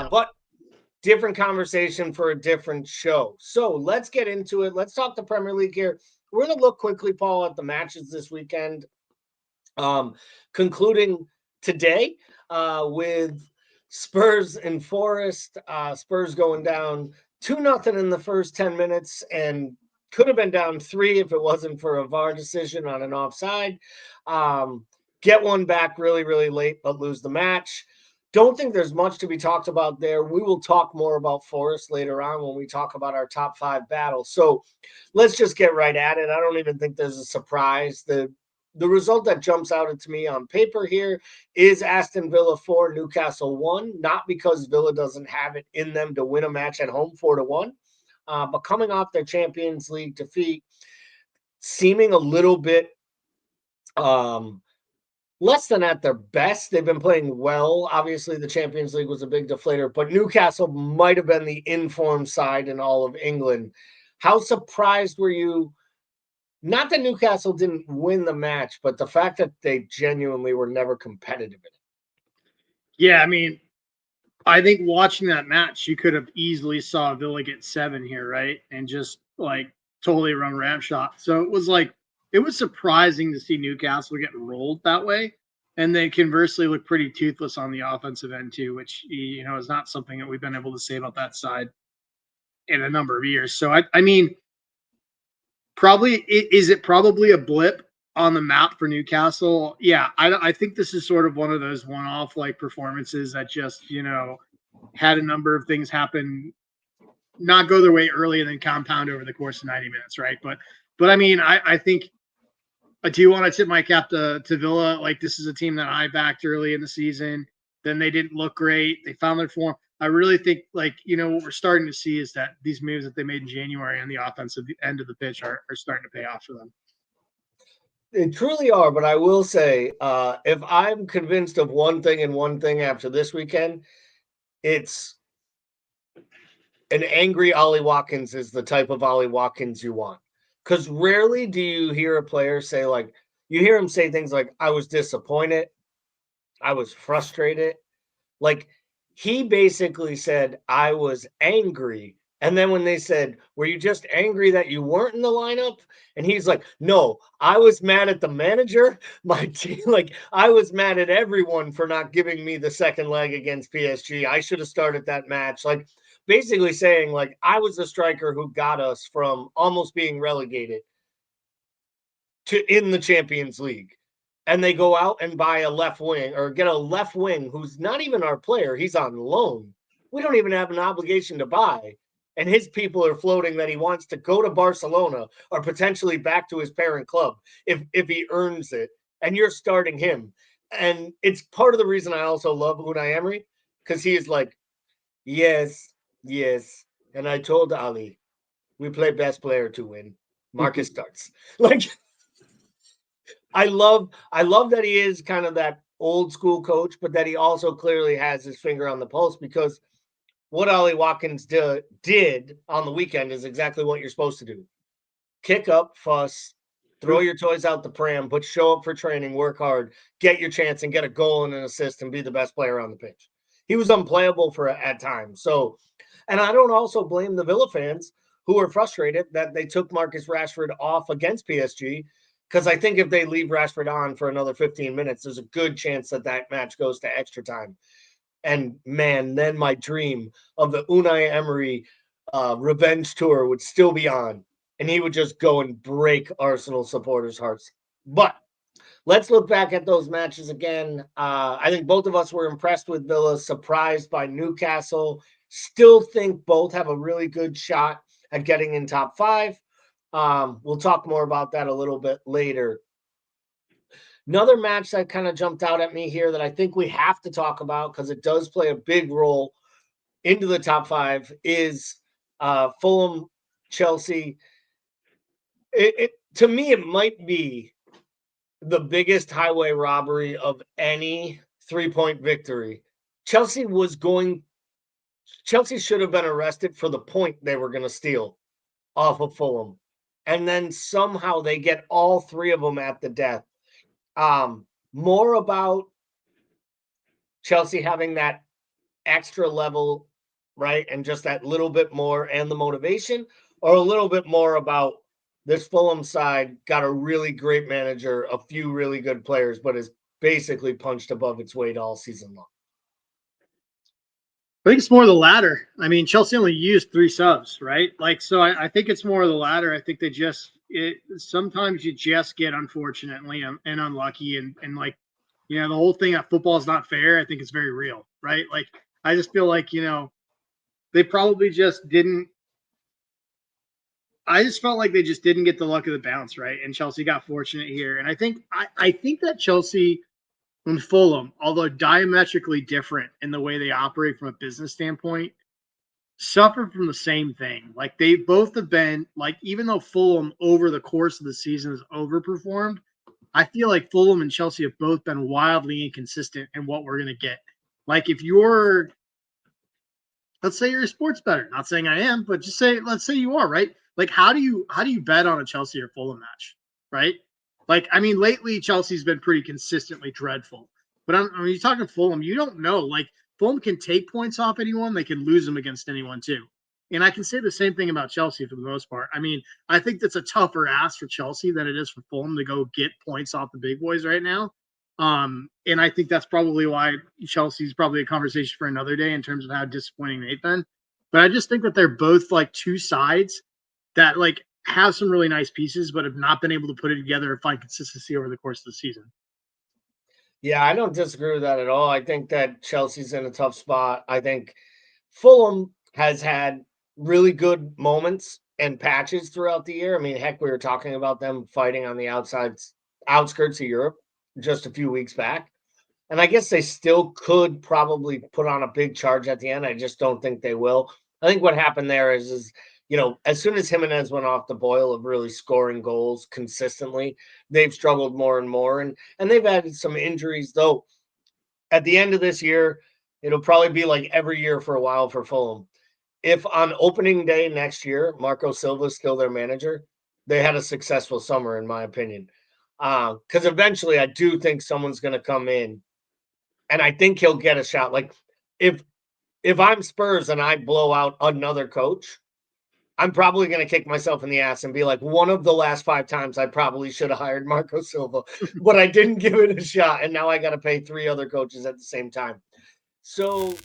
But different conversation for a different show. So let's get into it. Let's talk the Premier League here. We're going to look quickly, Paul, at the matches this weekend. Concluding today with Spurs and Forest. Spurs going down 2-0 in the first 10 minutes and could have been down 3 if it wasn't for a VAR decision on an offside. Get one back really, really late, but lose the match. Don't think there's much to be talked about there. We will talk more about Forest later on when we talk about our top 5 battles. So let's just get right at it. I don't even think there's a surprise. The result that jumps out to me on paper here is Aston Villa 4, Newcastle 1, not because Villa doesn't have it in them to win a match at home 4-1, but coming off their Champions League defeat, seeming a little bit less than at their best. They've been playing well. Obviously, the Champions League was a big deflator, but Newcastle might have been the informed side in all of England. How surprised were you? Not that Newcastle didn't win the match, but the fact that they genuinely were never competitive in it. Yeah, I mean, I think watching that match, you could have easily saw Villa get 7 here, right? And just like totally run ramshot. So it was surprising to see Newcastle get rolled that way. And then conversely look pretty toothless on the offensive end too, which, you know, is not something that we've been able to say about that side in a number of years. So I mean, is it probably a blip on the map for Newcastle? Yeah, I think this is sort of one of those one-off like performances that just, you know, had a number of things happen, not go their way early and then compound over the course of 90 minutes, right? But I mean, I think I do want to tip my cap to Villa. Like, this is a team that I backed early in the season. Then they didn't look great. They found their form. I really think, like, you know, what we're starting to see is that these moves that they made in January on the offensive end of the pitch are starting to pay off for them. They truly are, but I will say, if I'm convinced of one thing and one thing after this weekend, it's an angry Ollie Watkins is the type of Ollie Watkins you want. Because rarely do you hear a player say, like, you hear him say things like, I was disappointed, I was frustrated. Like, he basically said, I was angry. And then when they said, were you just angry that you weren't in the lineup? And he's like, no, I was mad at the manager, my team. Like, I was mad at everyone for not giving me the second leg against PSG. I should have started that match. Like, basically saying, like, I was the striker who got us from almost being relegated to in the Champions League. And they go out and buy a left wing or get a left wing who's not even our player. He's on loan. We don't even have an obligation to buy. And his people are floating that he wants to go to Barcelona or potentially back to his parent club if he earns it. And you're starting him. And it's part of the reason I also love Unai Emery, because he is like, yes. And I told Ali, we play best player to win. Marcus starts. Like, I love that he is kind of that old school coach, but that he also clearly has his finger on the pulse, because what Ollie Watkins did on the weekend is exactly what you're supposed to do. Kick up, fuss, throw your toys out the pram, but show up for training, work hard, get your chance and get a goal and an assist and be the best player on the pitch. He was unplayable at times. So, and I don't also blame the Villa fans who were frustrated that they took Marcus Rashford off against PSG, because I think if they leave Rashford on for another 15 minutes, there's a good chance that match goes to extra time. And man, then my dream of the Unai Emery revenge tour would still be on, and he would just go and break Arsenal supporters' hearts. But let's look back at those matches again. I think both of us were impressed with Villa, surprised by Newcastle. Still think both have a really good shot at getting in top 5. We'll talk more about that a little bit later. Another match that kind of jumped out at me here that I think we have to talk about because it does play a big role into the top 5 is Fulham Chelsea. To me, it might be the biggest highway robbery of any 3-point victory. Chelsea should have been arrested for the point they were going to steal off of Fulham. And then somehow they get all 3 of them at the death. More about Chelsea having that extra level, right? And just that little bit more and the motivation, or a little bit more about this Fulham side got a really great manager, a few really good players, but is basically punched above its weight all season long? I think it's more the latter. I mean, Chelsea only used 3 subs, right? Like, so I think it's more of the latter. I think they just sometimes you just get unfortunately and unlucky, and like, the whole thing that football is not fair. I think it's very real, right? Like, I just feel like they probably just didn't. I just felt like they just didn't get the luck of the bounce, right? And Chelsea got fortunate here, and I think that Chelsea and Fulham, although diametrically different in the way they operate from a business standpoint, suffer from the same thing. Like, they both have been like, even though Fulham over the course of the season has overperformed, I feel like Fulham and Chelsea have both been wildly inconsistent in what we're going to get. Like, if you're, let's say you're a sports bettor, not saying I am, but just say, let's say you are, right? Like, how do you bet on a Chelsea or Fulham match, right? Like, I mean, lately Chelsea's been pretty consistently dreadful, but I mean, you're talking Fulham, you don't know. Like, Fulham can take points off anyone, they can lose them against anyone too. And I can say the same thing about Chelsea for the most part. I mean, I think that's a tougher ask for Chelsea than it is for Fulham to go get points off the big boys right now. And I think that's probably why Chelsea's probably a conversation for another day in terms of how disappointing they've been. But I just think that they're both like two sides that like have some really nice pieces, but have not been able to put it together and find consistency over the course of the season. Yeah, I don't disagree with that at all. I think that Chelsea's in a tough spot. I think Fulham has had really good moments and patches throughout the year. I mean, heck, we were talking about them fighting on the outskirts of Europe just a few weeks back. And I guess they still could probably put on a big charge at the end. I just don't think they will. I think what happened there is as soon as Jimenez went off the boil of really scoring goals consistently, they've struggled more and more. And they've had some injuries, though. At the end of this year, it'll probably be like every year for a while for Fulham. If on opening day next year, Marco Silva is still their manager, they had a successful summer, in my opinion. Because eventually I do think someone's going to come in, and I think he'll get a shot. Like, if I'm Spurs and I blow out another coach, I'm probably going to kick myself in the ass and be like, one of the last 5 times I probably should have hired Marco Silva, but I didn't give it a shot, and now I got to pay 3 other coaches at the same time. So